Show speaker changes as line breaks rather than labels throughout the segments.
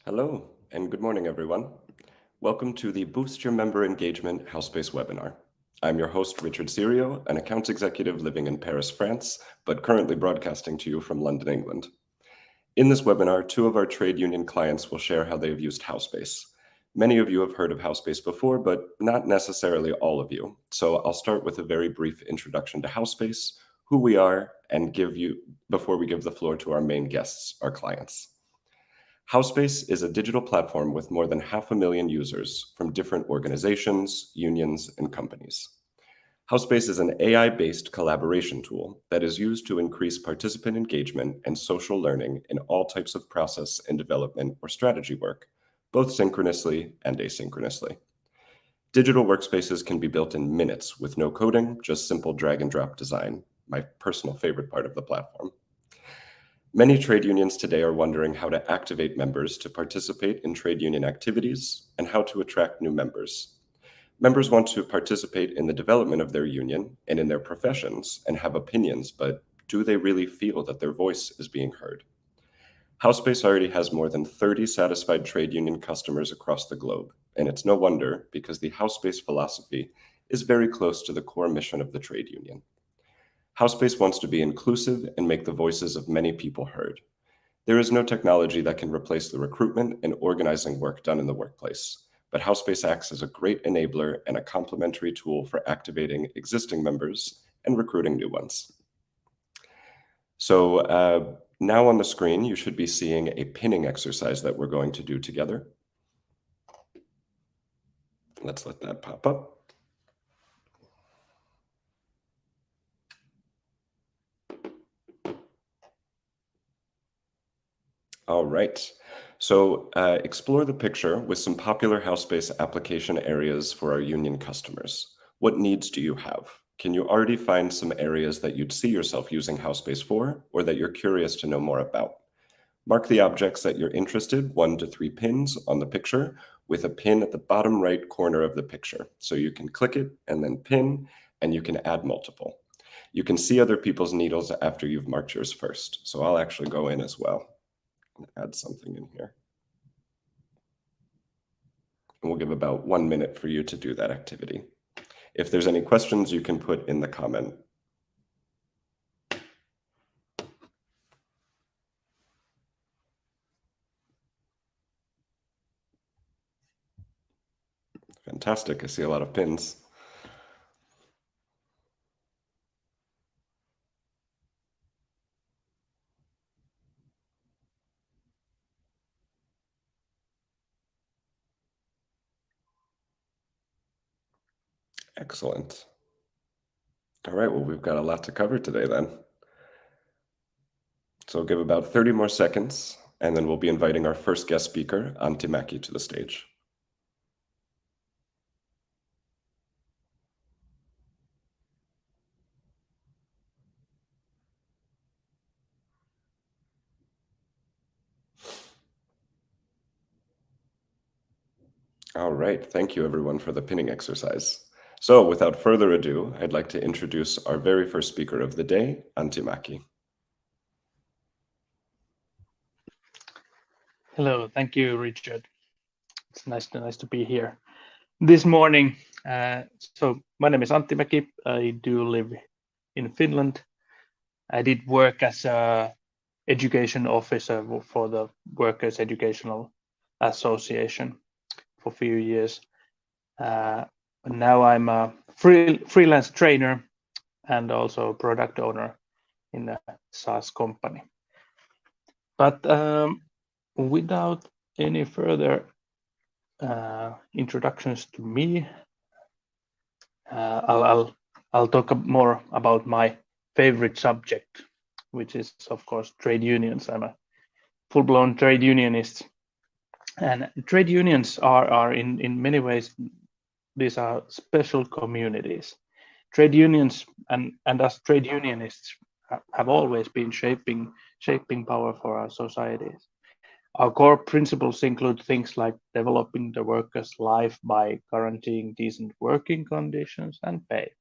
Hello, and good morning, everyone. Welcome to the Boost Your Member Engagement HowSpace webinar. I'm your host, Richard Sirio, an accounts executive living in Paris, France, but currently broadcasting to you from London, England. In this webinar, two of our trade union clients will share how they have used HowSpace. Many of you have heard of HowSpace before, but not necessarily all of you. So I'll start with a very brief introduction to HowSpace, who we are, and before we give the floor to our main guests, our clients. HowSpace is a digital platform with more than 500,000 users from different organizations, unions, and companies. HowSpace is an AI-based collaboration tool that is used to increase participant engagement and social learning in all types of process and development or strategy work, both synchronously and asynchronously. Digital workspaces can be built in minutes with no coding, just simple drag and drop design, my personal favorite part of the platform. Many trade unions today are wondering how to activate members to participate in trade union activities and how to attract new members. Members want to participate in the development of their union and in their professions and have opinions, but do they really feel that their voice is being heard? HowSpace already has more than 30 satisfied trade union customers across the globe, and it's no wonder because the HowSpace philosophy is very close to the core mission of the trade union. HowSpace wants to be inclusive and make the voices of many people heard. There is no technology that can replace the recruitment and organizing work done in the workplace, but HowSpace acts as a great enabler and a complementary tool for activating existing members and recruiting new ones. So now on the screen, you should be seeing a pinning exercise that we're going to do together. Let's let that pop up. All right. So explore the picture with some popular HowSpace application areas for our union customers. What needs do you have? Can you already find some areas that you'd see yourself using HowSpace for, or that you're curious to know more about? Mark the objects that you're interested, 1 to 3 pins on the picture, with a pin at the bottom right corner of the picture. So you can click it and then pin, and you can add multiple. You can see other people's needles after you've marked yours first. So I'll actually go in as well. Add something in here. And we'll give about 1 minute for you to do that activity. If there's any questions, you can put in the comment. Fantastic, I see a lot of pins. Excellent. All right, well, we've got a lot to cover today then. So we'll give about 30 more seconds, and then we'll be inviting our first guest speaker, Antti Mäki, to the stage. All right, thank you everyone for the pinning exercise. So without further ado, I'd like to introduce our very first speaker of the day, Antti Mäki.
Hello, thank you, Richard. It's nice to be here this morning. So my name is Antti Mäki. I do live in Finland. I did work as a education officer for the Workers' Educational Association for a few years. Now I'm a freelance trainer and also a product owner in a SaaS company. But without any further introductions to me, I'll talk more about my favorite subject, which is of course trade unions. I'm a full-blown trade unionist, and trade unions are in many ways, these are special communities. Trade unions and us trade unionists have always been shaping power for our societies. Our core principles include things like developing the worker's life by guaranteeing decent working conditions and pay.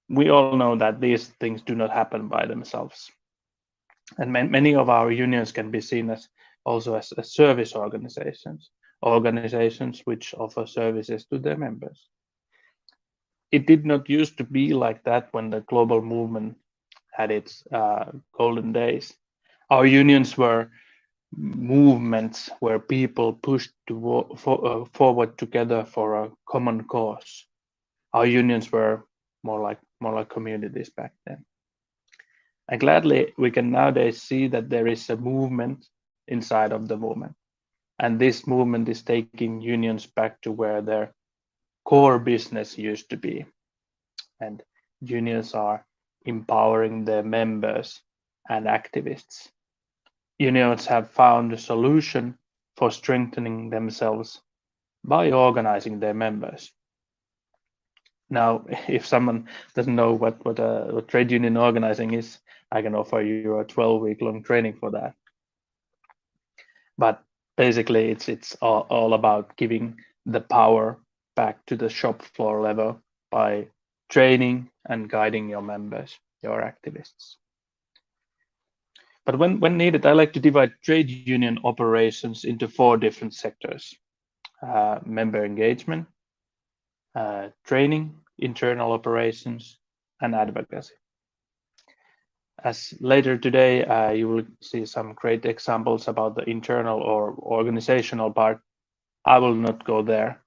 We all know that these things do not happen by themselves. And many of our unions can be seen as also as service organizations which offer services to their members. It did not used to be like that when the global movement had its golden days. Our unions were movements where people pushed forward together for a common cause. Our unions were more like communities back then. And gladly, we can nowadays see that there is a movement inside of the movement. And this movement is taking unions back to where their core business used to be. And unions are empowering their members and activists. Unions have found a solution for strengthening themselves by organizing their members. Now, if someone doesn't know what trade union organizing is, I can offer you a 12-week long training for that. But basically, it's all about giving the power back to the shop floor level by training and guiding your members, your activists. But when needed, I like to divide trade union operations into 4 different sectors: member engagement, training, internal operations, and advocacy. As later today, you will see some great examples about the internal or organizational part. I will not go there.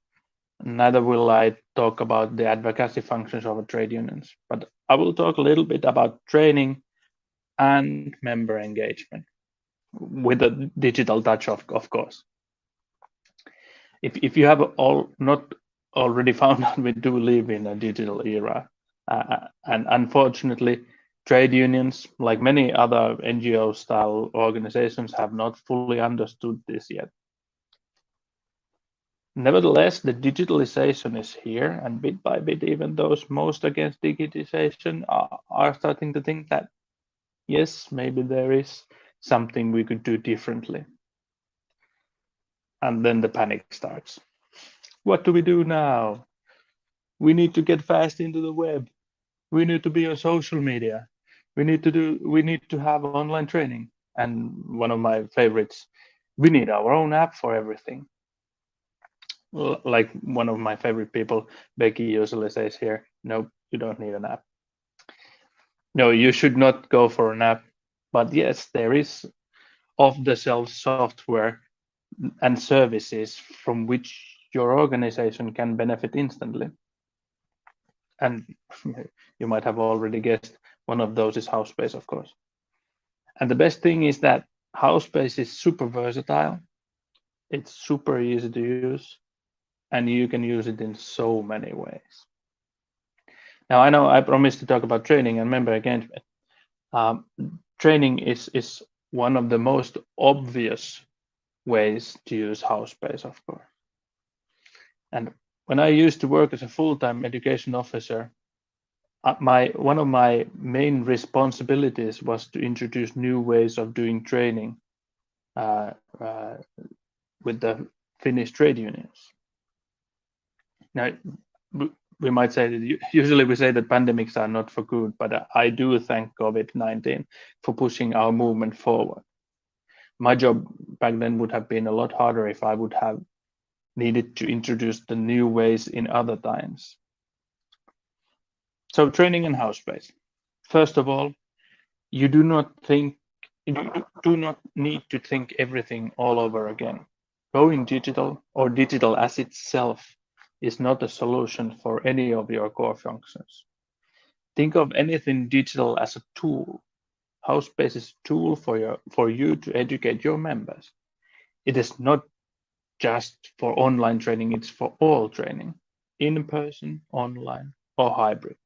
Neither will I talk about the advocacy functions of trade unions, but I will talk a little bit about training and member engagement with a digital touch, of course. If you have not already found out, we do live in a digital era, and unfortunately, trade unions, like many other NGO-style organizations, have not fully understood this yet. Nevertheless, the digitalization is here, and bit by bit, even those most against digitization are starting to think that, yes, maybe there is something we could do differently. And then the panic starts. What do we do now? We need to get fast into the web. We need to be on social media. We need to have online training. And one of my favorites, we need our own app for everything. Like one of my favorite people, Becky, usually says here, no, you don't need an app. No, you should not go for an app. But yes, there is off-the-shelf software and services from which your organization can benefit instantly. And you might have already guessed, one of those is Housebase, of course. And the best thing is that Housebase is super versatile. It's super easy to use, and you can use it in so many ways. Now, I know I promised to talk about training and member engagement. Training is one of the most obvious ways to use Housebase, of course. And when I used to work as a full-time education officer, one of my main responsibilities was to introduce new ways of doing training with the Finnish trade unions. Now, we might say that usually we say that pandemics are not for good, but I do thank COVID-19 for pushing our movement forward. My job back then would have been a lot harder if I would have needed to introduce the new ways in other times. So training and Housebase. First of all, you do not need to think everything all over again. Going digital or digital as itself is not a solution for any of your core functions. Think of anything digital as a tool. Housebase is a tool for you to educate your members. It is not just for online training, it's for all training, in person, online, or hybrid.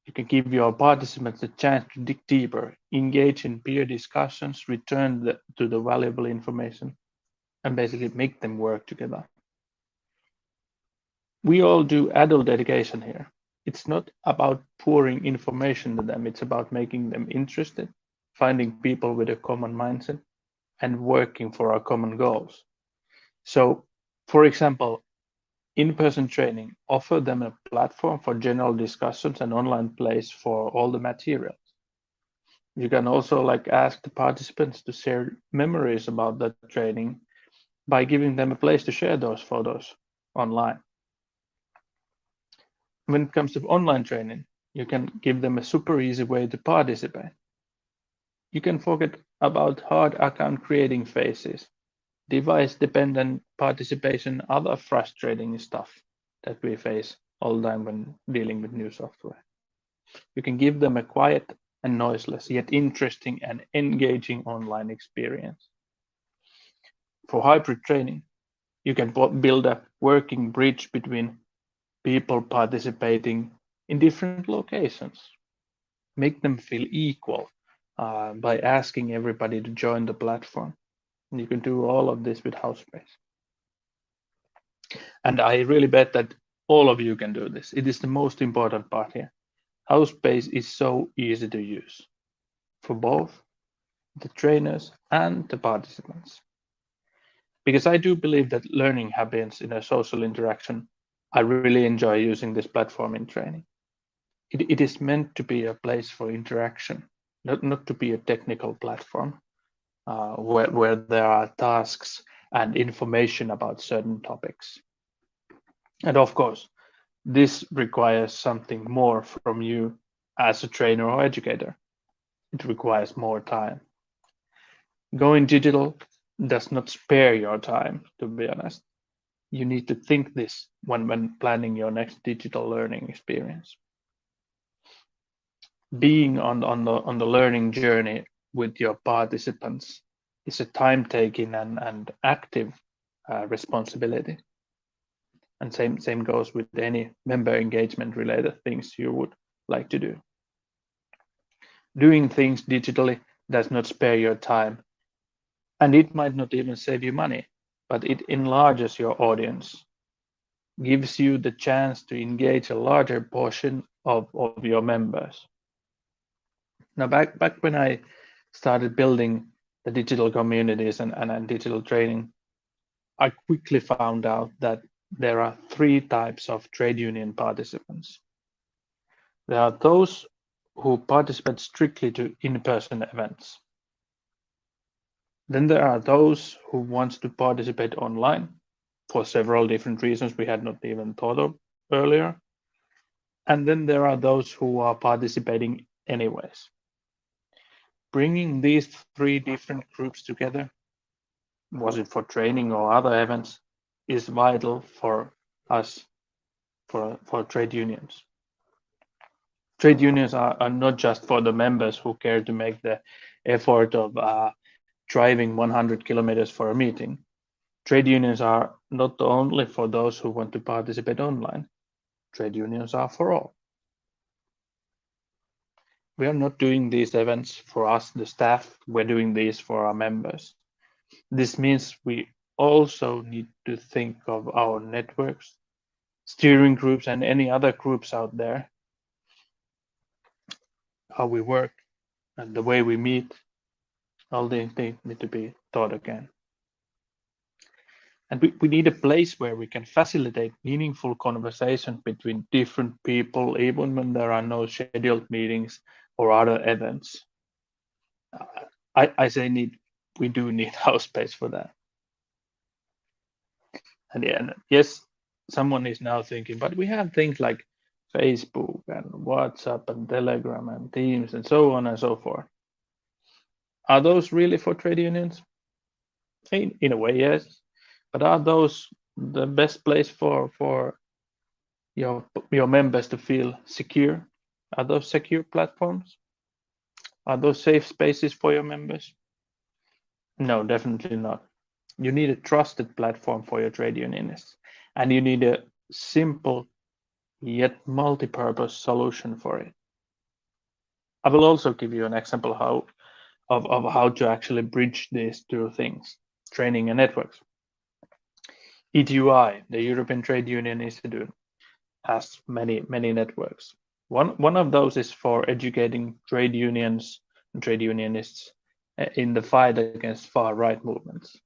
You can give your participants a chance to dig deeper, engage in peer discussions, return to the valuable information, and basically make them work together. We all do adult education here. It's not about pouring information to them, it's about making them interested, finding people with a common mindset, and working for our common goals. So, for example, in-person training, offer them a platform for general discussions and online place for all the materials. You can also like ask the participants to share memories about that training by giving them a place to share those photos online. When it comes to online training, you can give them a super easy way to participate. You can forget about hard account creating phases, device dependent participation, other frustrating stuff that we face all the time when dealing with new software. You can give them a quiet and noiseless, yet interesting and engaging online experience. For hybrid training, you can build a working bridge between people participating in different locations. Make them feel equal by asking everybody to join the platform. And you can do all of this with HowSpace. And I really bet that all of you can do this. It is the most important part here. HowSpace is so easy to use for both the trainers and the participants. Because I do believe that learning happens in a social interaction. I really enjoy using this platform in training. It is meant to be a place for interaction, not to be a technical platform where there are tasks and information about certain topics. And of course, this requires something more from you as a trainer or educator. It requires more time. Going digital does not spare your time, to be honest. You need to think this when planning your next digital learning experience. Being on the learning journey with your participants is a time-taking and active responsibility. And same goes with any member engagement related things you would like to do. Doing things digitally does not spare your time, and it might not even save you money, but it enlarges your audience, gives you the chance to engage a larger portion of your members. Now, back when I started building the digital communities and digital training, I quickly found out that there are three types of trade union participants. There are those who participate strictly to in-person events. Then there are those who want to participate online for several different reasons we had not even thought of earlier. And then there are those who are participating anyways. Bringing these three different groups together, was it for training or other events, is vital for us, for trade unions. Trade unions are not just for the members who care to make the effort of driving 100 kilometers for a meeting. Trade unions are not only for those who want to participate online. Trade unions are for all. We are not doing these events for us, the staff. We're doing these for our members. This means we also need to think of our networks, steering groups, and any other groups out there, how we work and the way we meet. All these things need to be thought again. And we need a place where we can facilitate meaningful conversation between different people, even when there are no scheduled meetings or other events. I say we do need HowSpace for that. And yeah, yes, someone is now thinking, but we have things like Facebook and WhatsApp and Telegram and Teams and so on and so forth. Are those really for trade unions? In a way, yes. But are those the best place for your members to feel secure? Are those secure platforms? Are those safe spaces for your members? No, definitely not. You need a trusted platform for your trade unionists, and you need a simple yet multi-purpose solution for it. I will also give you an example of how to actually bridge these two things, training and networks. ETUI, the European Trade Union Institute, has many networks. One of those is for educating trade unions and trade unionists in the fight against far-right movements.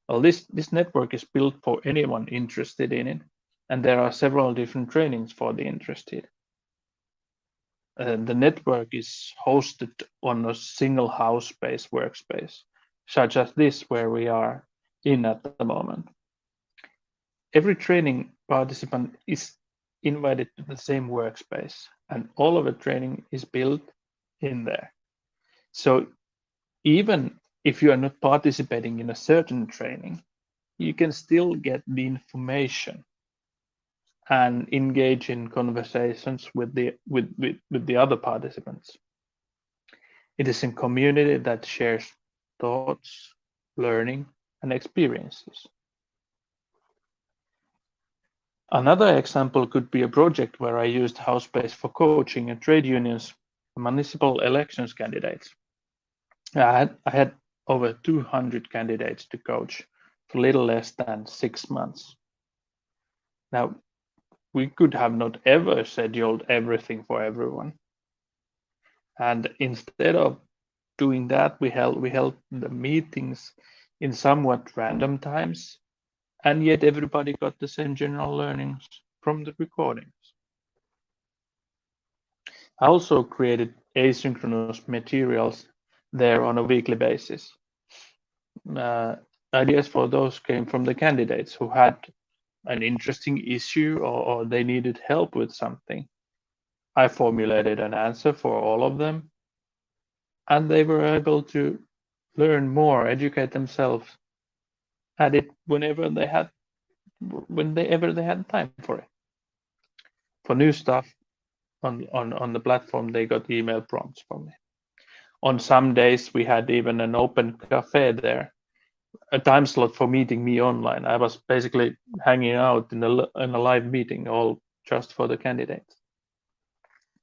Well, this network is built for anyone interested in it, and there are several different trainings for the interested. the network is hosted on a single house-based workspace, such as this where we are in at the moment. Every training participant is invited to the same workspace, and all of the training is built in there. So even if you are not participating in a certain training, you can still get the information and engage in conversations with the other participants. It is a community that shares thoughts, learning, and experiences. Another example could be a project where I used HowSpace for coaching and trade unions municipal elections candidates. I had over 200 candidates to coach for little less than 6 months. Now, we could have not ever scheduled everything for everyone. And instead of doing that, we held the meetings in somewhat random times, and yet everybody got the same general learnings from the recordings. I also created asynchronous materials there on a weekly basis. Ideas for those came from the candidates who had an interesting issue or they needed help with something. I formulated an answer for all of them, and they were able to learn more, educate themselves, add it whenever they had time for it. For new stuff on the platform, they got email prompts from me. On some days, we had even an open cafe there, a time slot for meeting me online. I was basically hanging out in a live meeting, all just for the candidates.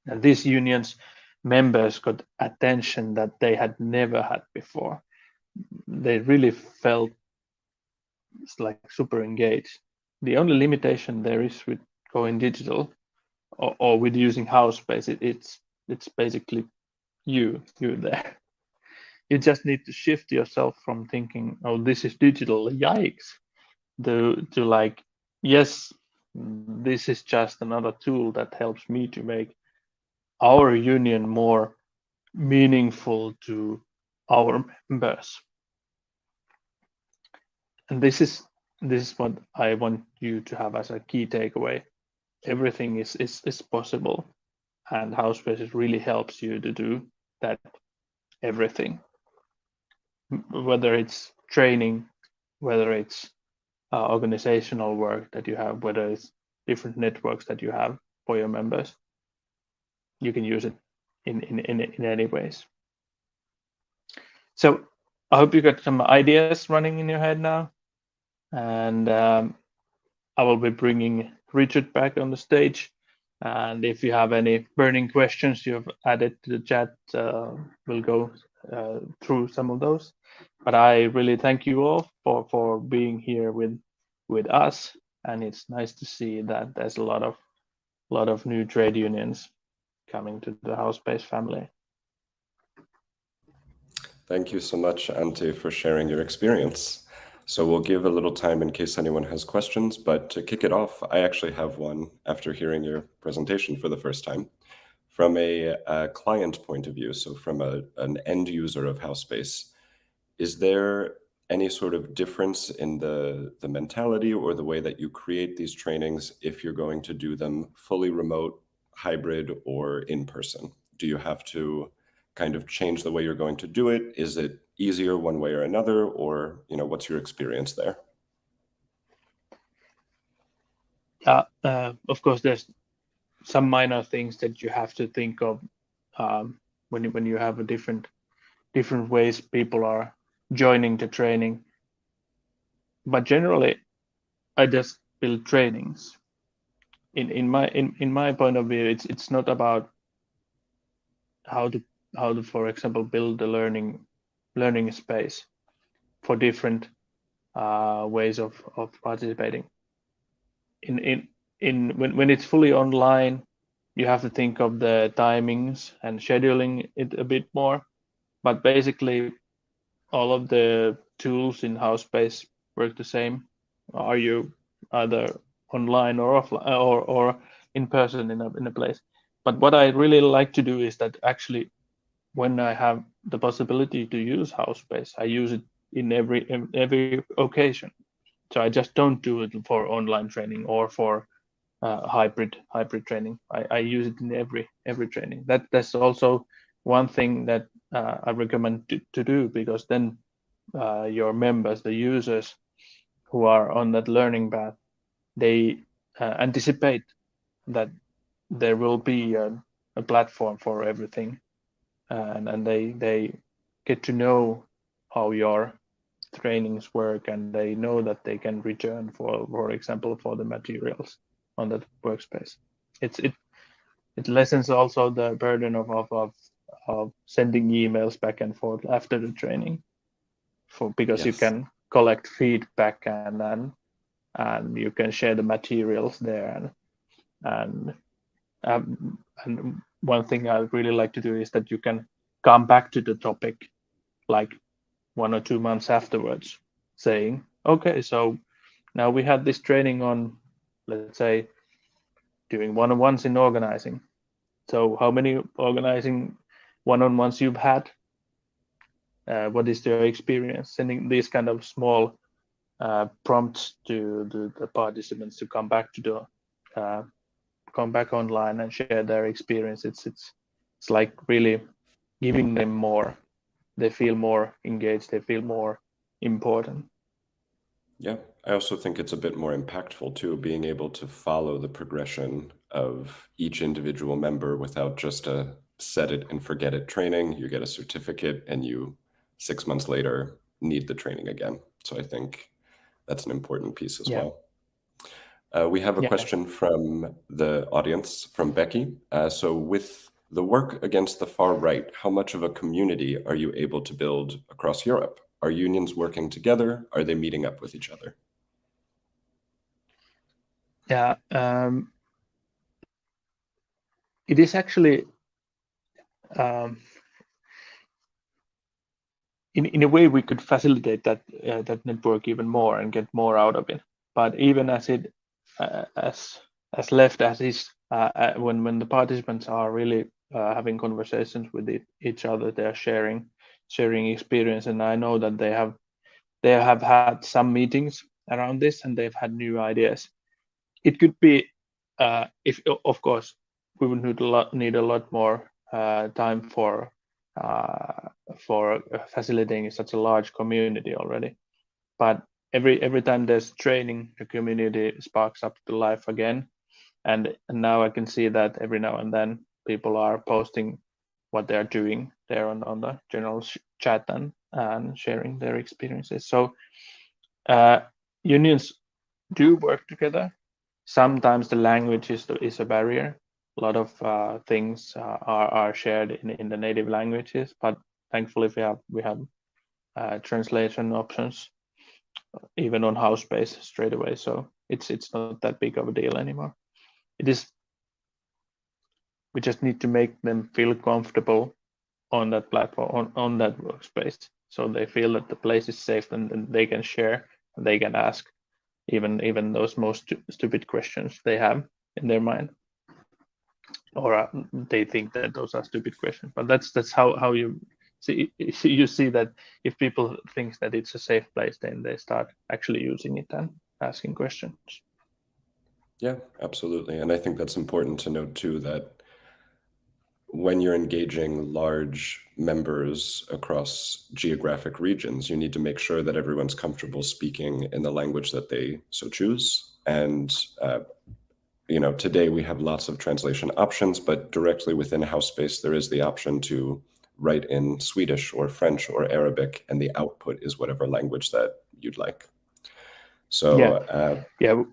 And these unions members got attention that they had never had before. They really felt like super engaged. The only limitation there is with going digital or with using HowSpace, it's basically you there. You just need to shift yourself from thinking, oh, this is digital, yikes, to like, yes, this is just another tool that helps me to make our union more meaningful to our members. And this is what I want you to have as a key takeaway. Everything is possible, and HowSpace really helps you to do that everything. Whether it's training, whether it's organizational work that you have, whether it's different networks that you have for your members, you can use it in any ways. So I hope you got some ideas running in your head now, and I will be bringing Richard back on the stage. And if you have any burning questions you've added to the chat, we'll go through some of those. But I really thank you all for being here with us, and it's nice to see that there's a lot of new trade unions coming to the HowSpace family.
Thank you so much, Antti, for sharing your experience. So we'll give a little time in case anyone has questions, but to kick it off, I actually have one after hearing your presentation for the first time. From a client point of view, so from an end user of HowSpace, is there any sort of difference in the mentality or the way that you create these trainings if you're going to do them fully remote, hybrid, or in person? Do you have to kind of change the way you're going to do it? Is it easier one way or another, or what's your experience there?
Of course, there's some minor things that you have to think of when you have a different ways people are joining the training. But generally, I just build trainings. In my point of view, it's not about how to for example build a learning space for different ways of participating. When it's fully online, you have to think of the timings and scheduling it a bit more. But basically, all of the tools in HowSpace work the same. Are you either online or offline or in person in a place? But what I really like to do is that actually, when I have the possibility to use HowSpace, I use it in every occasion. So I just don't do it for online training or for hybrid training. I use it in every training. That's also one thing that I recommend to do, because then your members, the users who are on that learning path, they anticipate that there will be a platform for everything, and they get to know how your trainings work, and they know that they can return for example for the materials on that workspace. It lessens also the burden of sending emails back and forth after the training, because you
Yes.
can collect feedback, and you can share the materials there, and one thing I really like to do is that you can come back to the topic like 1 or 2 months afterwards, saying, okay, so now we had this training on, let's say, doing one-on-ones in organizing. So how many organizing one-on-ones you've had? What is your experience? Sending these kind of small prompts to the participants to come back online and share their experience. It's like really giving them more. They feel more engaged. They feel more important.
Yeah, I also think it's a bit more impactful too, being able to follow the progression of each individual member without just a set it and forget it training. You get a certificate and you 6 months later need the training again. So I think that's an important piece as
Yeah.
well. We have a
Yeah.
question from the audience, from Becky. So with the work against the far right, how much of a community are you able to build across Europe? Are unions working together? Are they meeting up with each other?
Yeah. It is actually, in a way, we could facilitate that network even more and get more out of it. But even as it as left as is, when the participants are really having conversations with each other, they are sharing experience, and I know that they have had some meetings around this, and they've had new ideas. It could be, if of course we would need a lot more time for facilitating such a large community already. But every time there's training, the community sparks up to life again. And now I can see that every now and then people are posting what they're doing there on the general chat, and sharing their experiences. So unions do work together. Sometimes the language is a barrier. A lot of things are shared in the native languages, but thankfully we have translation options even on HowSpace straight away. So it's not that big of a deal anymore. It is. We just need to make them feel comfortable on that platform, on that workspace, so they feel that the place is safe, and they can share, and they can ask even those most stupid questions they have in their mind, or they think that those are stupid questions. But that's how you see that if people think that it's a safe place, then they start actually using it and asking questions.
Yeah, absolutely. And I think that's important to note too, that when you're engaging large members across geographic regions, you need to make sure that everyone's comfortable speaking in the language that they so choose. And today we have lots of translation options, but directly within HowSpace, there is the option to write in Swedish or French or Arabic, and the output is whatever language that you'd like. So
yeah.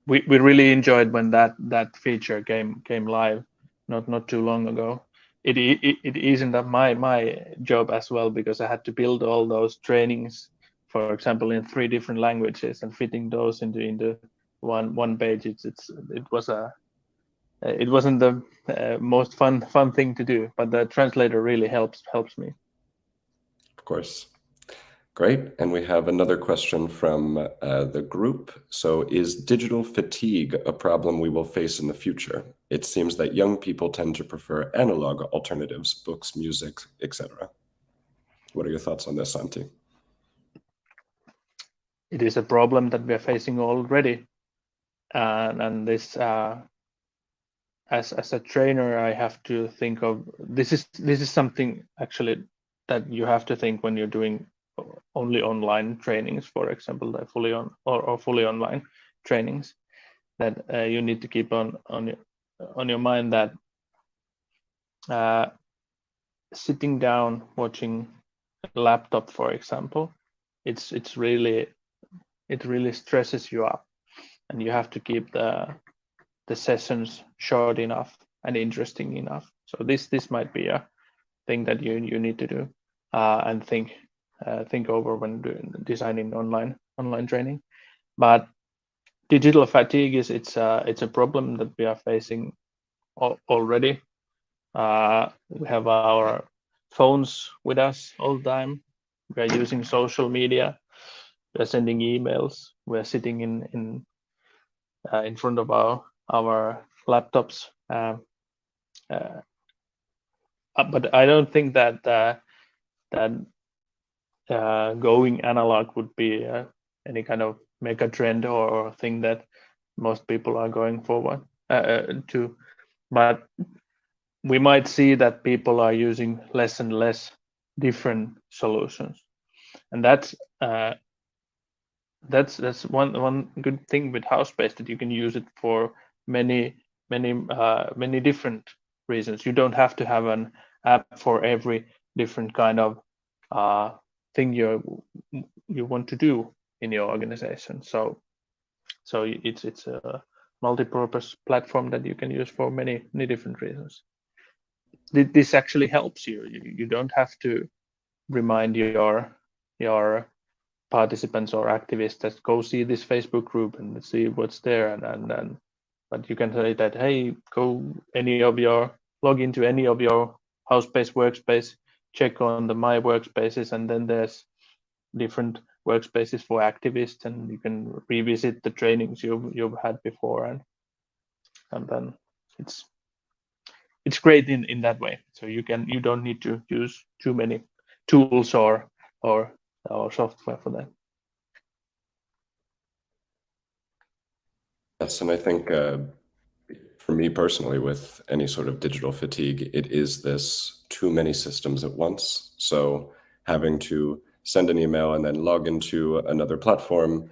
We really enjoyed when that feature came live not too long ago. It isn't my job as well, because I had to build all those trainings, for example, in 3 different languages, and fitting those into one page. It wasn't the most fun thing to do, but the translator really helps me.
Of course. Great. And we have another question from the group. So is digital fatigue a problem we will face in the future? it seems that young people tend to prefer analog alternatives, books, music, etc. What are your thoughts on this, Antti?
It is a problem that we are facing already, and this as a trainer, I have to think of this is something actually that you have to think when you're doing only online trainings, for example, the fully on or fully online trainings, that you need to keep on your mind that sitting down watching a laptop, for example, it really stresses you up, and you have to keep the sessions short enough and interesting enough. So this might be a thing that you need to do and think over when designing online training. But digital fatigue it's a problem that we are facing already. We have our phones with us all the time. We are using social media. We are sending emails. We are sitting in front of our laptops. But I don't think that going analog would be any kind of mega trend or thing that most people are going forward to. But we might see that people are using less and less different solutions, and that's one good thing with HowSpace, that you can use it for many different reasons. You don't have to have an app for every different kind of thing you want to do in your organization. So it's a multi-purpose platform that you can use for many different reasons. This actually helps you. You don't have to remind your participants or activists that go see this Facebook group and see what's there, and but you can say that, hey, log into any of your HowSpace workspace, check on the My Workspaces, and then there's different workspaces for activists, and you can revisit the trainings you've had before, and then it's great in that way. So you don't need to use too many tools or software for that.
Yes, and I think for me personally, with any sort of digital fatigue, it is this too many systems at once. So having to send an email and then log into another platform,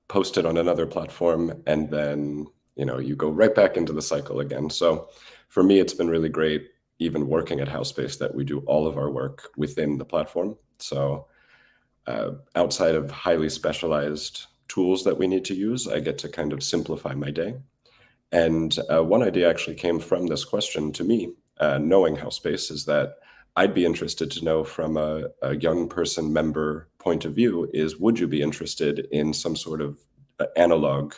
post it on another platform, and then you go right back into the cycle again. So for me, it's been really great, even working at HowSpace, that we do all of our work within the platform. So outside of highly specialized tools that we need to use, I get to kind of simplify my day. And one idea actually came from this question to me, knowing HowSpace, is that I'd be interested to know from a young person member point of view is, would you be interested in some sort of analog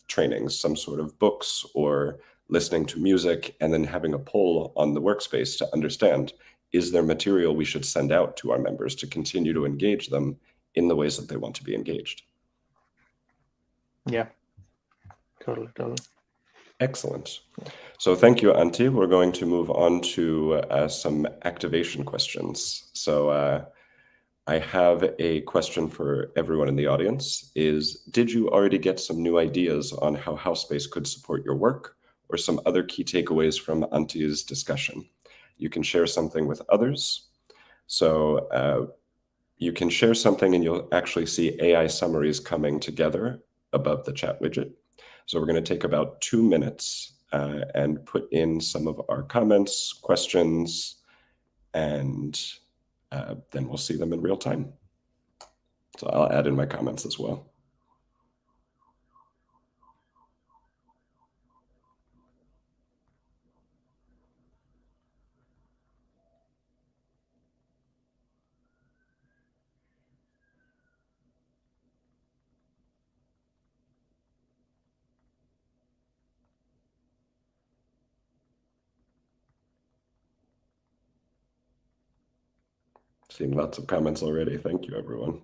trainings, some sort of books, or listening to music, and then having a poll on the workspace to understand, is there material we should send out to our members to continue to engage them in the ways that they want to be engaged?
Yeah, totally.
Excellent. So thank you, Antti. We're going to move on to some activation questions. So I have a question for everyone in the audience. Did you already get some new ideas on how HowSpace could support your work, or some other key takeaways from Antti's discussion? You can share something with others. So you can share something and you'll actually see AI summaries coming together above the chat widget. So we're going to take about 2 minutes and put in some of our comments, questions, and then we'll see them in real time. So I'll add in my comments as well. Seeing lots of comments already. Thank you, everyone.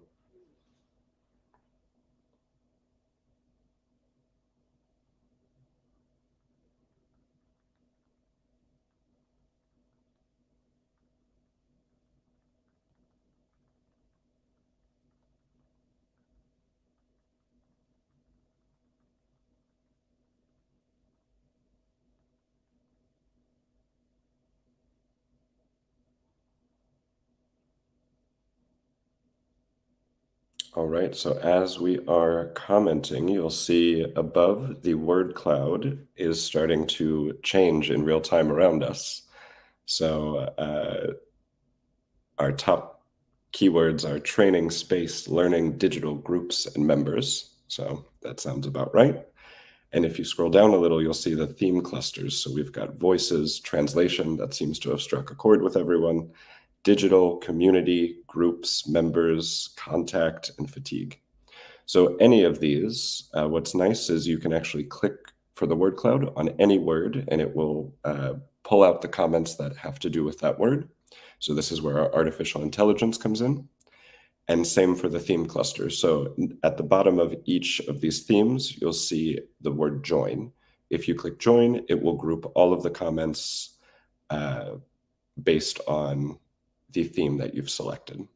All right, so as we are commenting, you'll see above the word cloud is starting to change in real time around us. So our top keywords are training, space, learning, digital, groups, and members. So that sounds about right. And if you scroll down a little, you'll see the theme clusters. So we've got voices, translation, that seems to have struck a chord with everyone, digital, community, groups, members, contact, and fatigue. So any of these, what's nice is you can actually click for the word cloud on any word, and it will pull out the comments that have to do with that word. So this is where our artificial intelligence comes in. And same for the theme cluster. So at the bottom of each of these themes, you'll see the word join. If you click join, it will group all of the comments based on the theme that you've selected.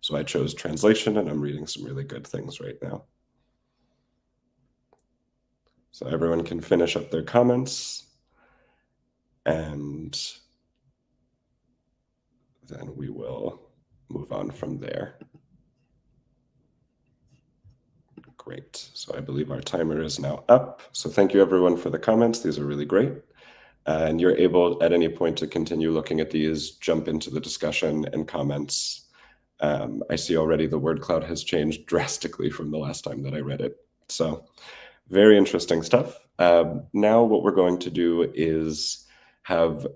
So I chose translation, and I'm reading some really good things right now. So everyone can finish up their comments, and then we will move on from there. Great. So I believe our timer is now up. So thank you everyone for the comments. These are really great. And you're able at any point to continue looking at these, jump into the discussion and comments. I see already the word cloud has changed drastically from the last time that I read it. So very interesting stuff. Now what we're going to do is have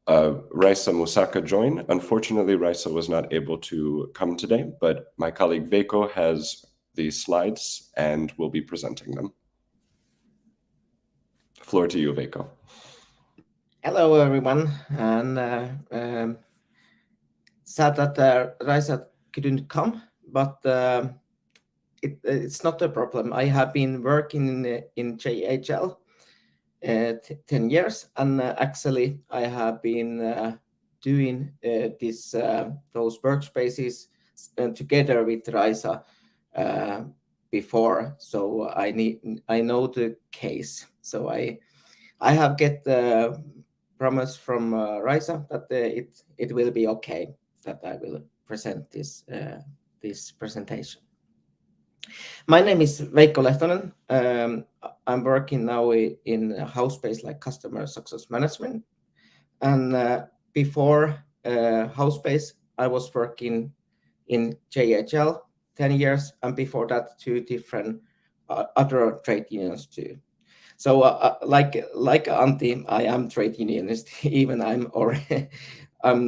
Raisa Musaka join. Unfortunately, Raisa was not able to come today, but my colleague Veiko has these slides and will be presenting them. Floor to you, Veiko.
Hello, everyone, and sad that Raisa couldn't come, but it's not a problem. I have been working in JHL 10 years, and actually I have been doing those workspaces together with Raisa before, so I know the case. So I have get the promise from Raisa that it will be okay, that I will present this presentation. My name is Veikko Lehtonen. I'm working now in a HowSpace like customer success management, and before HowSpace I was working in JHL 10 years, and before that 2 different other trade unions too. So like Antti, I am trade unionist. Even I'm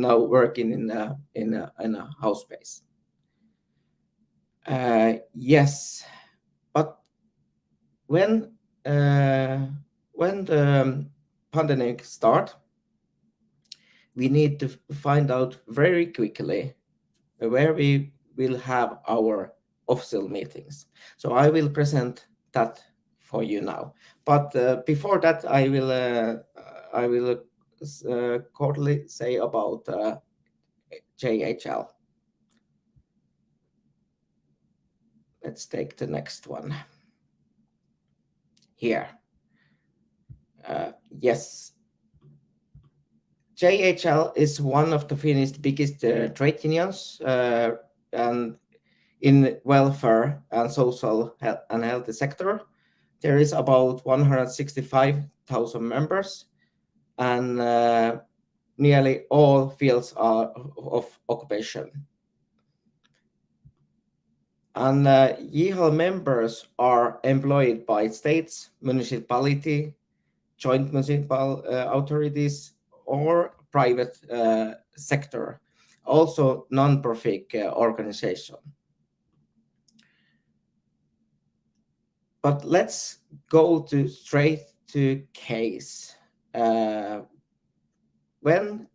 now working in a HowSpace. Yes, but when the pandemic start, we need to find out very quickly where we will have our official meetings. So I will present that for you now. But before that, I will shortly say about JHL. Let's take the next one here. Yes, JHL is one of the Finnish biggest trade unions, and in welfare and social and healthy sector. There is about 165,000 members, and nearly all fields are of occupation. And JHL members are employed by states, municipality, joint municipal authorities, or private sector, also non-profit organization. But let's go straight to case. When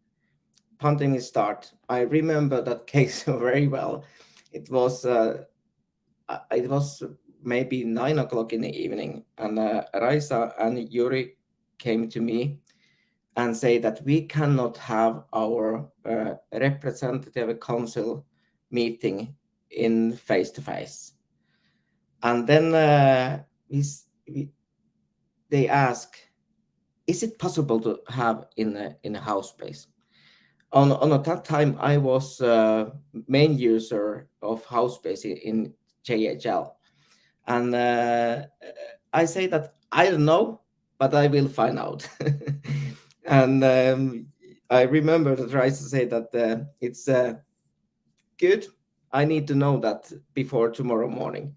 pandemic start, I remember that case very well. It was maybe 9 o'clock in the evening, and Raisa and Yuri came to me and say that we cannot have our representative council meeting in face-to-face. And then they ask, is it possible to have in a HowSpace? On that time, I was main user of HowSpace in JHL. And I say that I don't know, but I will find out. And I remember that Raisa said that it's good. I need to know that before tomorrow morning.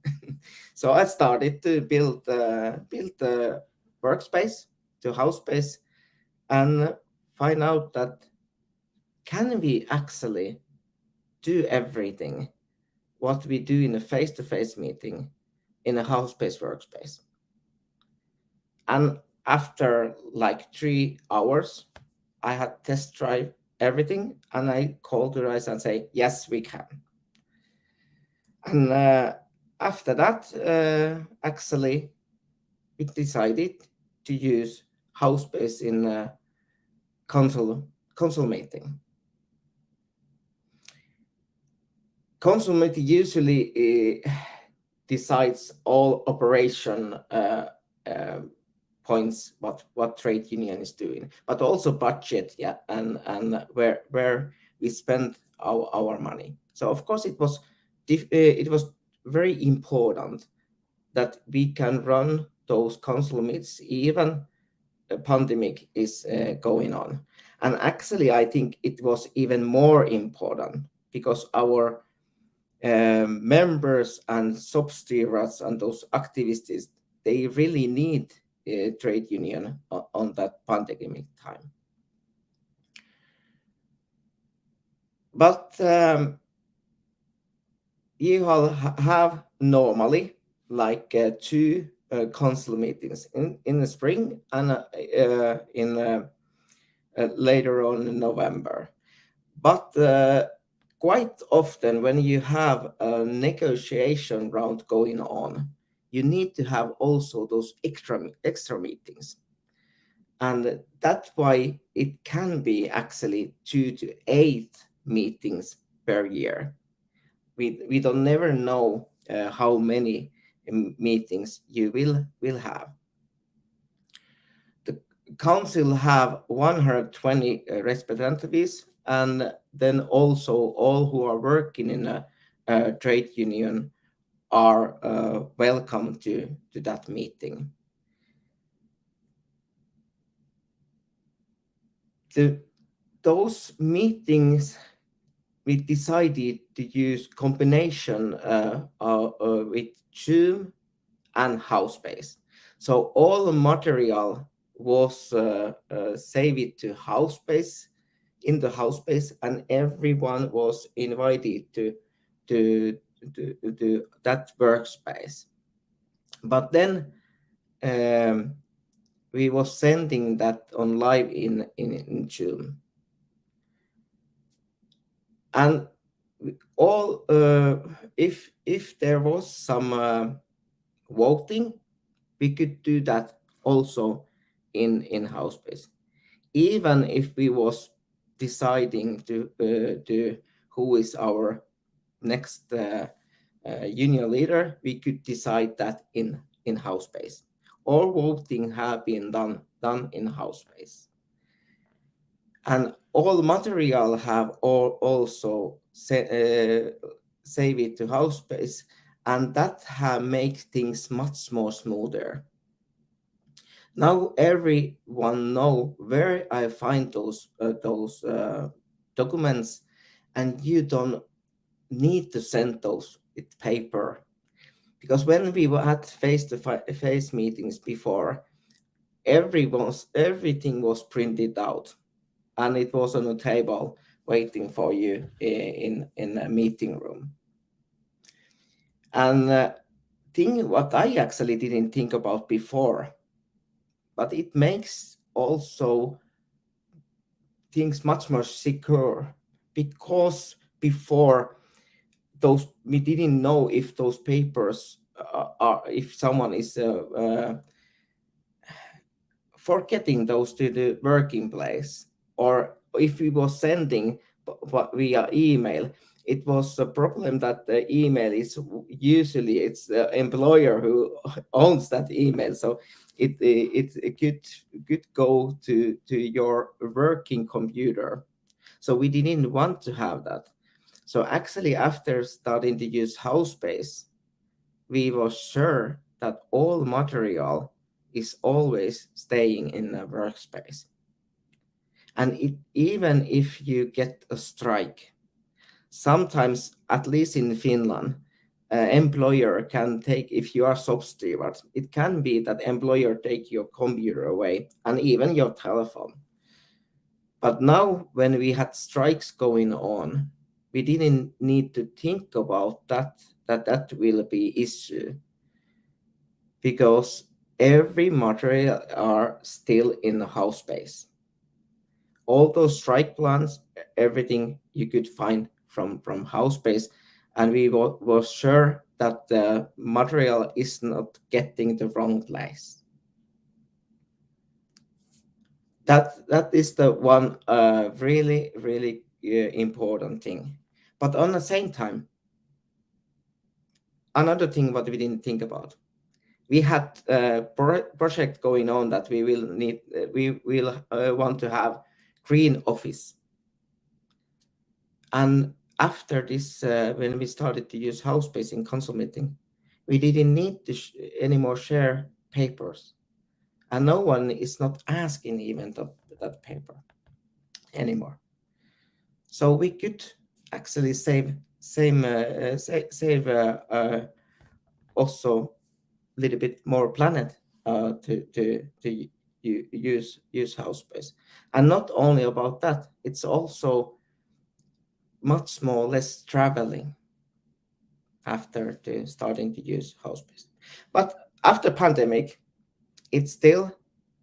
So I started to build a workspace to house space and find out that can we actually do everything what we do in a face-to-face meeting in a house-based workspace. And after like 3 hours, I had test drive everything, and I called the guys and say, yes, we can. And after that, actually, we decided to use house-based in a console meeting. Console meeting usually decides all operation points what trade union is doing, but also budget, yeah, and where we spend our money. So of course it was very important that we can run those console meets even a pandemic is going on. And actually I think it was even more important because our members and substewards and those activists, they really need a trade union on that pandemic time. But you have normally like 2 council meetings in the spring and later on in November. But quite often when you have a negotiation round going on, you need to have also those extra meetings. And that's why it can be actually 2 to 8 meetings per year. We don't never know how many meetings you will have. The council have 120 representatives, and then also all who are working in a trade union are welcome to that meeting. Those meetings, we decided to use combination with Zoom and Housebase. So all the material was saved to Housebase, in the Housebase, and everyone was invited to that workspace. But then we was sending that on live in Zoom. And all if there was some voting, we could do that also in Housebase. Even if we was deciding to who is our next union leader, we could decide that in Housebase. All voting have been done in Housebase. And all material have also saved it to Housebase, and that makes things much more smoother. Now everyone know where I find those documents, and you don't need to send those with paper, because when we had face-to-face meetings before, everything was printed out, and it was on a table waiting for you in a meeting room. And what I actually didn't think about before, but it makes also things much more secure, because before those, we didn't know if those papers are, if someone is forgetting those to the working place, or if we was sending via email. It was a problem that the email is usually it's the employer who owns that email, so it could go to your working computer. So we didn't want to have that. So actually, after starting to use Housebase, we were sure that all material is always staying in a workspace. And even if you get a strike, sometimes, at least in Finland, employer can take, if you are shop steward, it can be that employer take your computer away and even your telephone. But now when we had strikes going on, we didn't need to think about that will be issue, because every material are still in the house space. All those strike plans, everything you could find from house space, and we were sure that the material is not getting the wrong place. That is the one really important thing. But on the same time, another thing what we didn't think about, we had a project going on that we will want to have green office. And after this, when we started to use house space in council meeting, we didn't need to anymore share papers, and no one is not asking even that paper anymore. So we could actually save also a little bit more planet to use house space. And not only about that, it's also much more less traveling after starting to use house space. But after pandemic, it's still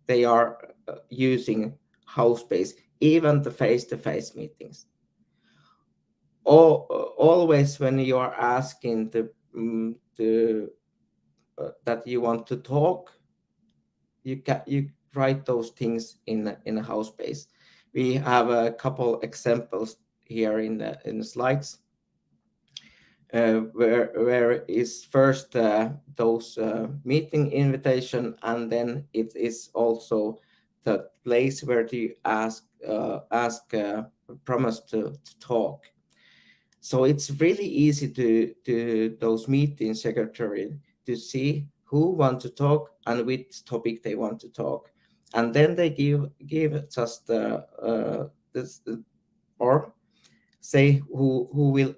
they are using house space, even the face-to-face meetings. Always when you are asking that you want to talk, you write those things in a house space. We have a couple examples here in the slides, where is first those meeting invitation, and then it is also the place where you ask promise to talk. So it's really easy to those meeting secretary to see who want to talk and which topic they want to talk, and then they give just this, or say who will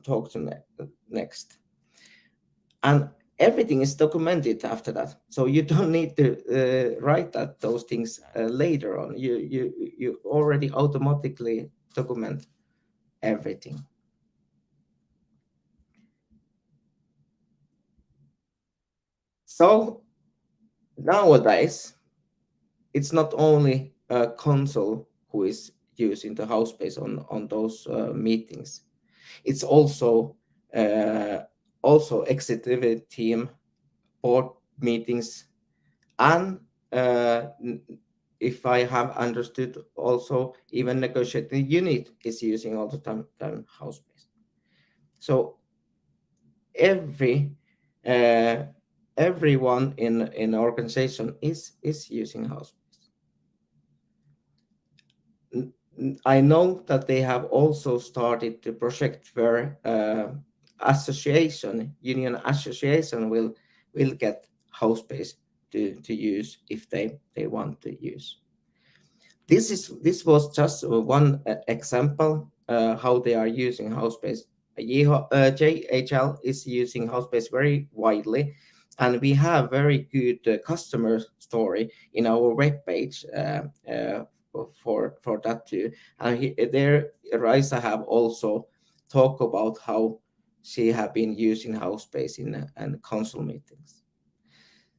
talk to next, and everything is documented after that. So you don't need to write those things later on. You already automatically document everything. So nowadays, it's not only a council who is using the house space on those meetings. It's also executive team, board meetings, and if I have understood, also even negotiating unit is using all the time house space. So everyone in an organization is using house space. I know that they have also started the project where union association will get house space to use if they want to use. This was just one example how they are using house space. JHL is using house space very widely, and we have very good customer story in our webpage for that too. And there, Raisa have also talked about how she have been using house space in council meetings.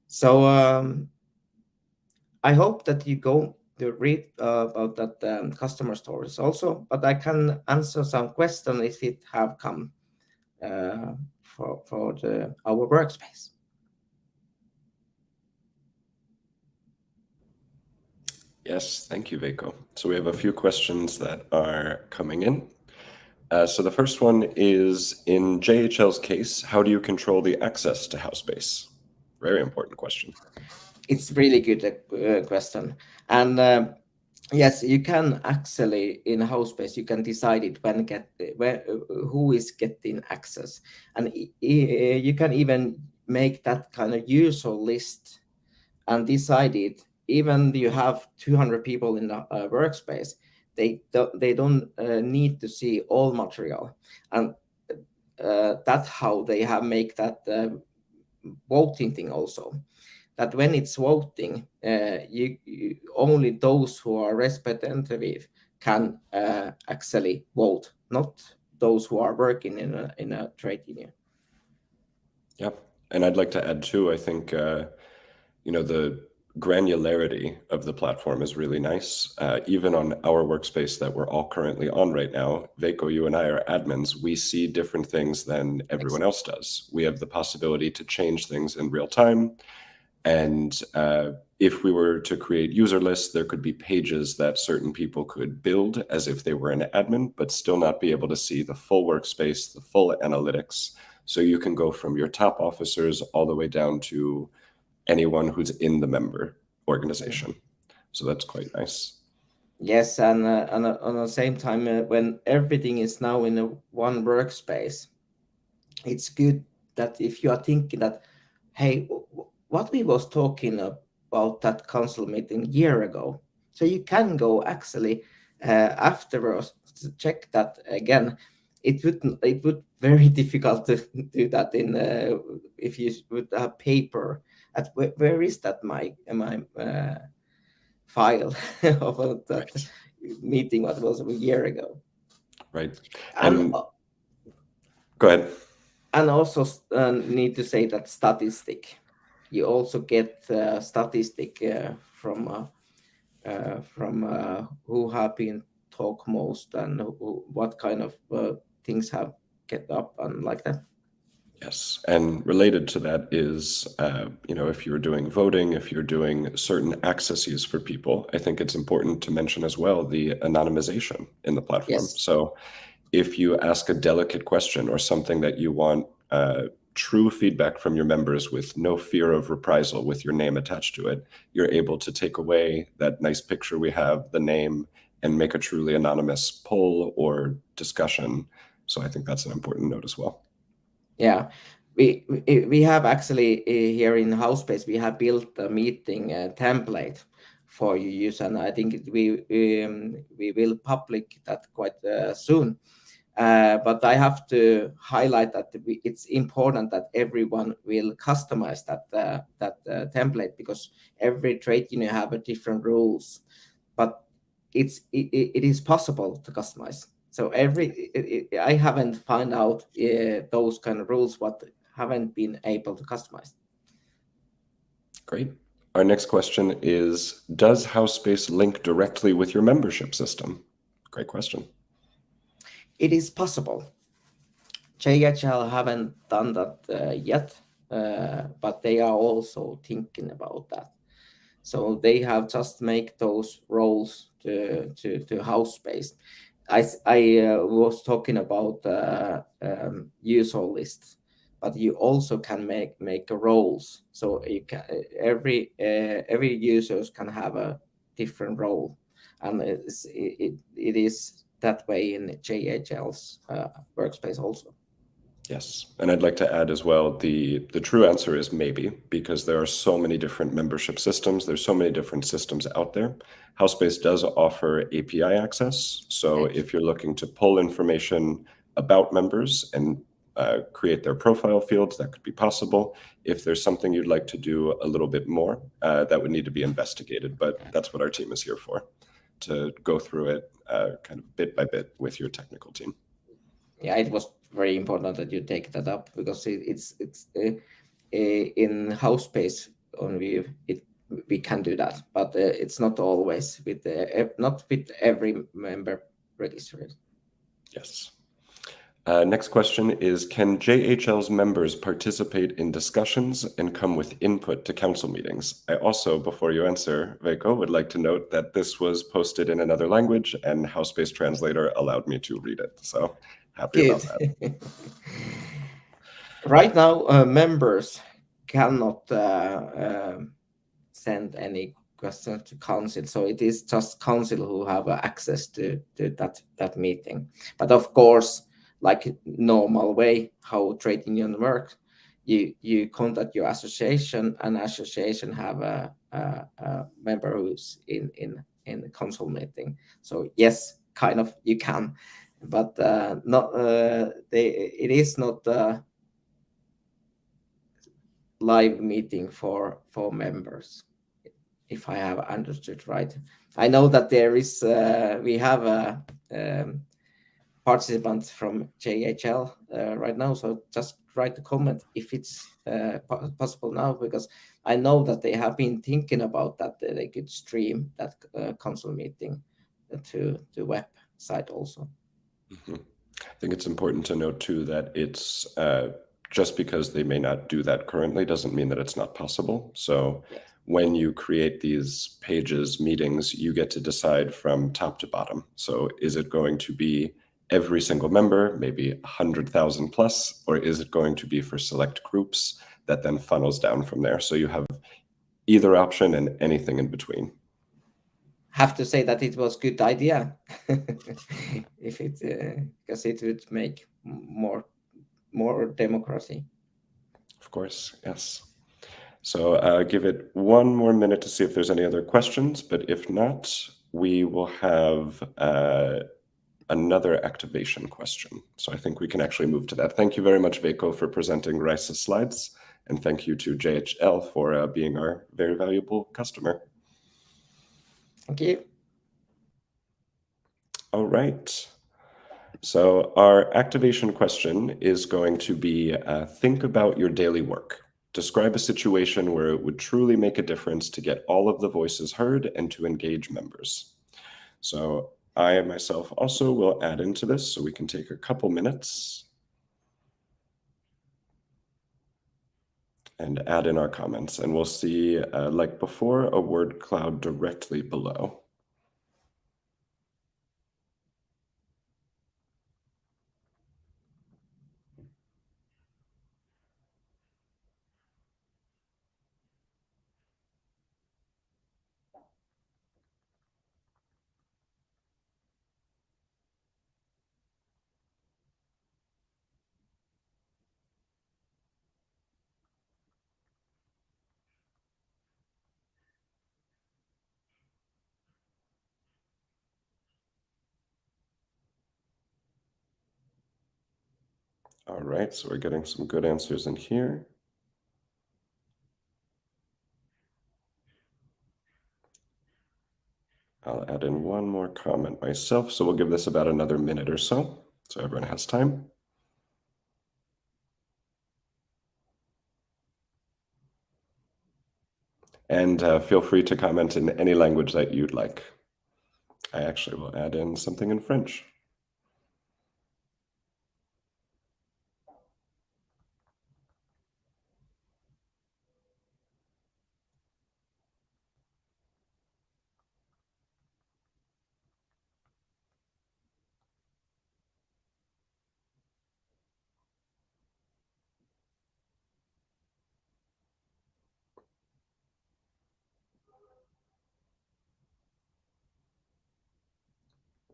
So I hope that you go to read about that customer stories also, but I can answer some questions if it have come for our workspace.
Yes, thank you, Veikko. So we have a few questions that are coming in. So the first one is, in JHL's case, how do you control the access to house space? Very important question.
It's really good question. And Yes, you can actually in Housepace you can decide it who is getting access, and you can even make that kind of user list and decide it. Even you have 200 people in the workspace, they don't need to see all material, and that's how they have make that voting thing also. That when it's voting, you only those who are representative can actually vote, not those who are working in a trade union.
Yeah, and I'd like to add too, I think, the granularity of the platform is really nice. Even on our workspace that we're all currently on right now, Veikko, you and I are admins, we see different things than everyone else does. We have the possibility to change things in real time. And if we were to create user lists, there could be pages that certain people could build as if they were an admin, but still not be able to see the full workspace, the full analytics. So you can go from your top officers all the way down to anyone who's in the member organization. So that's quite nice.
Yes, and on the same time, when everything is now in one workspace, it's good that if you are thinking that, hey, what we was talking about that council meeting a year ago, so you can go actually afterwards to check that again. It would very difficult to do that in if you would have paper. At where is that my file of that meeting what was a year ago?
Right.
And
go ahead.
And also need to say that statistic. You also get statistic from who have been talk most and what kind of things have get up and like that.
Yes, and related to that is, if you're doing voting, if you're doing certain accesses for people, I think it's important to mention as well the anonymization in the platform.
Yes.
So if you ask a delicate question or something that you want true feedback from your members with no fear of reprisal with your name attached to it, you're able to take away that nice picture we have, the name, and make a truly anonymous poll or discussion. So I think that's an important note as well.
Yeah, we have actually here in Housepace we have built a meeting template for you use, and I think we will public that quite soon. But I have to highlight that it's important that everyone will customize that template, because every trade union have a different rules, but it is possible to customize. So I haven't found out those kind of rules, but haven't been able to customize.
Great. Our next question is, does Housepace link directly with your membership system? Great question.
It is possible. JHL haven't done that yet, but they are also thinking about that. So they have just make those roles to Housepace. I was talking about user lists, but you also can make roles. So you can every users can have a different role, and it is that way in JHL's workspace also.
Yes, and I'd like to add as well, the true answer is maybe, because there are so many different membership systems. There's so many different systems out there. Housepace does offer API access. So if you're looking to pull information about members and create their profile fields, that could be possible. If there's something you'd like to do a little bit more, that would need to be investigated. But that's what our team is here for, to go through it kind of bit by bit with your technical team.
Yeah, it was very important that you take that up, because it's in Housepace on we can do that, but it's not always with not with every member registered.
Yes. Next question is, can JHL's members participate in discussions and come with input to council meetings? I also, before you answer, Veikko, would like to note that this was posted in another language and Housepace Translator allowed me to read it. So happy about that.
Right now, members cannot send any question to council. So it is just council who have access to that meeting. But of course, like normal way how trade union works, you contact your association, and association have a member who's in the council meeting. So yes, kind of you can, but not it is not a live meeting for members, if I have understood right. I know that there is we have a participants from JHL right now, so just write a comment if it's possible now, because I know that they have been thinking about that they could stream that council meeting to the website also.
Mm-hmm. I think it's important to note too that it's just because they may not do that currently doesn't mean that it's not possible. So
yes,
when you create these pages, meetings, you get to decide from top to bottom. So is it going to be every single member, maybe 100,000 plus, or is it going to be for select groups that then funnels down from there? So you have either option and anything in between.
Have to say that it was good idea if it because it would make more democracy.
Of course, yes. So give it one more minute to see if there's any other questions, but if not, we will have another activation question. So I think we can actually move to that. Thank you very much, Veikko, for presenting Raisa's slides, and thank you to JHL for being our very valuable customer.
Thank you.
All right. So our activation question is going to be think about your daily work. Describe a situation where it would truly make a difference to get all of the voices heard and to engage members. So I myself also will add into this, so we can take a couple minutes and add in our comments, and we'll see, like before, a word cloud directly below. All right, so we're getting some good answers in here. I'll add in one more comment myself, so we'll give this about another minute or so everyone has time. And feel free to comment in any language that you'd like. I actually will add in something in French.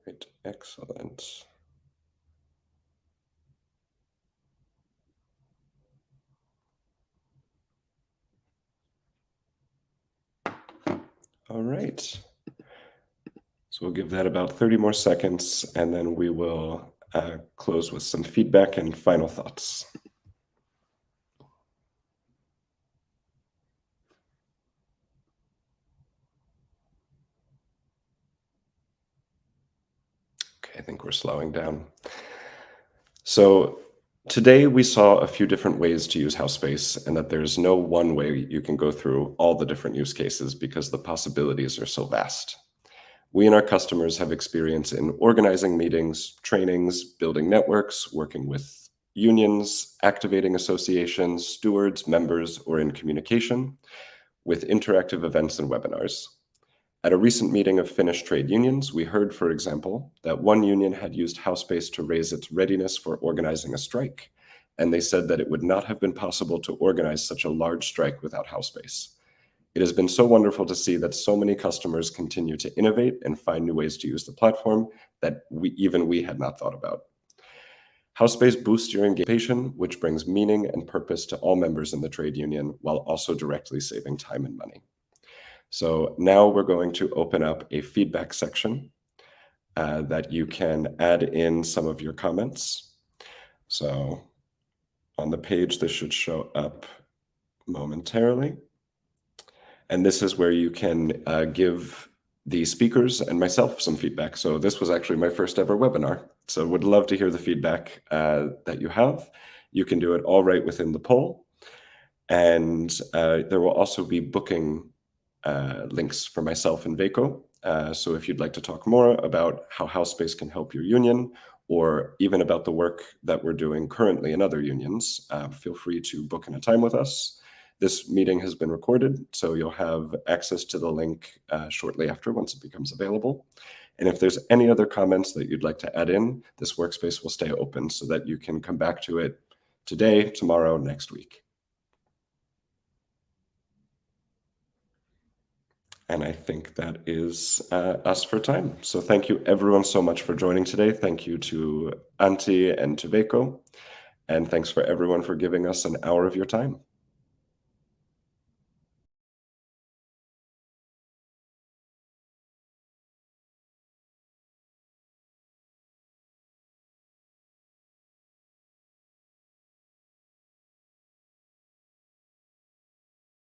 Great, excellent. All right. So we'll give that about 30 more seconds, and then we will close with some feedback and final thoughts. Okay, I think we're slowing down. So today we saw a few different ways to use HowSpace, and that there's no one way you can go through all the different use cases because the possibilities are so vast. We and our customers have experience in organizing meetings, trainings, building networks, working with unions, activating associations, stewards, members, or in communication, with interactive events and webinars. At a recent meeting of Finnish trade unions, we heard, for example, that one union had used HowSpace to raise its readiness for organizing a strike, and they said that it would not have been possible to organize such a large strike without HowSpace. It has been so wonderful to see that so many customers continue to innovate and find new ways to use the platform that we had not thought about. HowSpace boosts your engagement, which brings meaning and purpose to all members in the trade union while also directly saving time and money. So now we're going to open up a feedback section that you can add in some of your comments. So on the page, this should show up momentarily. And this is where you can give the speakers and myself some feedback. So this was actually my first ever webinar. So would love to hear the feedback that you have. You can do it all right within the poll. And there will also be booking links for myself and Veikko. So if you'd like to talk more about how HowSpace can help your union, or even about the work that we're doing currently in other unions, feel free to book in a time with us. This meeting has been recorded, so you'll have access to the link shortly after once it becomes available. And if there's any other comments that you'd like to add in, this workspace will stay open so that you can come back to it today, tomorrow, next week. And I think that is us for time. So thank you everyone so much for joining today. Thank you to Antti and to Veikko. And thanks for everyone for giving us an hour of your time.